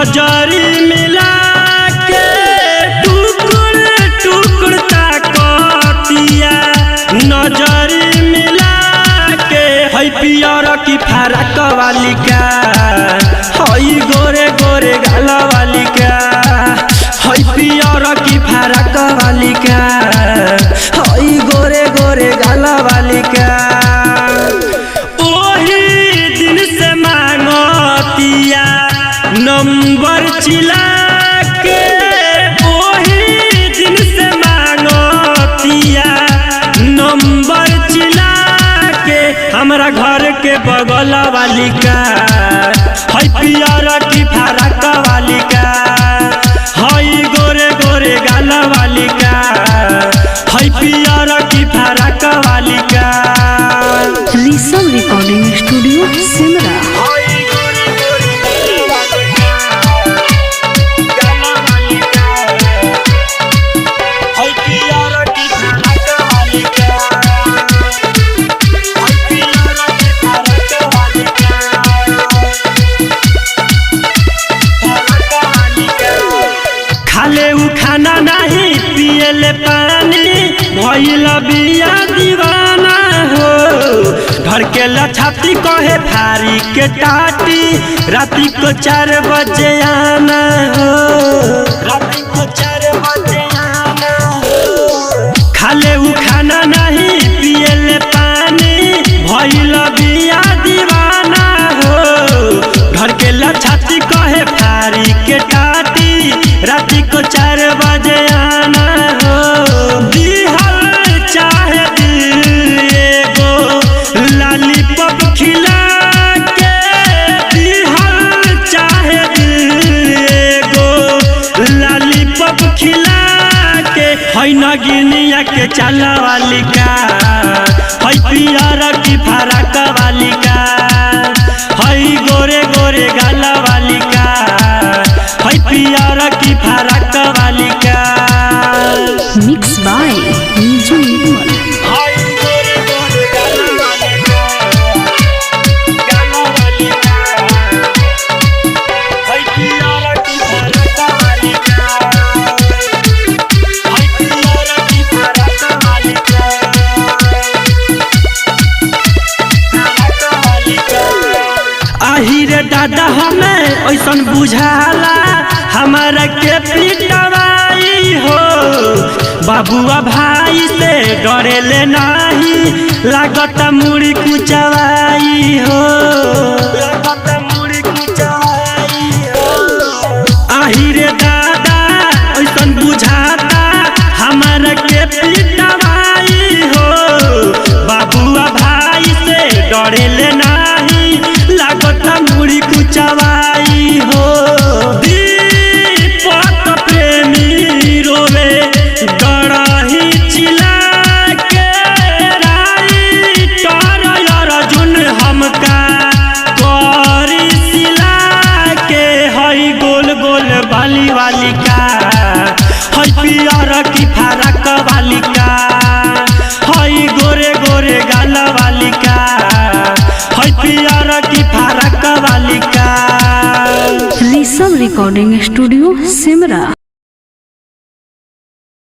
नजरी मिला के टुकुर टुकुर ताकतिया नजरी मिला के है पियर की फरक वाली का हई गोरे गोरे गाल वाली का है पियर की फरक वाली का हई गोरे गोरे गाल वाली का नंबर चिल्ला के वही दिन से मांगतिया नंबर चिल्ला के हमारा घर के बगल वाली का है पियर की फरक वाली का है गोरे गोरे गाल वाली का है पियर की फरक वाली का। Rishabh recording studio Simra. खाले उ खाना नहीं पियले पानी भइल बिया दीवाना हो घर के लछाती कहे फारी के टाटी राती को 4 बजे आना हो राती को 4 बजे आना हो खाले उ खाना नहीं पियले पानी भइल बिया दीवाना हो घर के लछाती कहे फारी के टाटी राती को 4 बजे आना हो दिहल चाहे दिल एगो लॉलीपॉप खिला के दिहल चाहे दिल एगो लॉलीपॉप खिला के है नगिनिया के चाल वाली का है पियर की फरक वाली का है गोरे गोरे गाल वाली का है पियर की फरक वाली का। मिक्स बाय नीजू निर्मल। आहिरे दादा हमें ऐसन बुझाला हमारा के पिटवाई हो बाबुआ भाई से डरेले नहीं लागत मुड़ी कुचवाई हो लागत मुड़ी कुचवाई हो आहिरे दादा ऐसन बुझाता हमारा के पिटवाई हो बाबुआ भाई से डरेले नहीं लागत मुड़ी कुचवाई हो दीपक प्रेमी रोवे डरही चिल्ला के राइटर अर्जुन हमका करी सिला के है गोल गोल बाली वाली का है पियर की फरक वाली का है गोरे गोरे गाल वाली का है पियर की फरक वाली का। Rishabh recording studio Simra.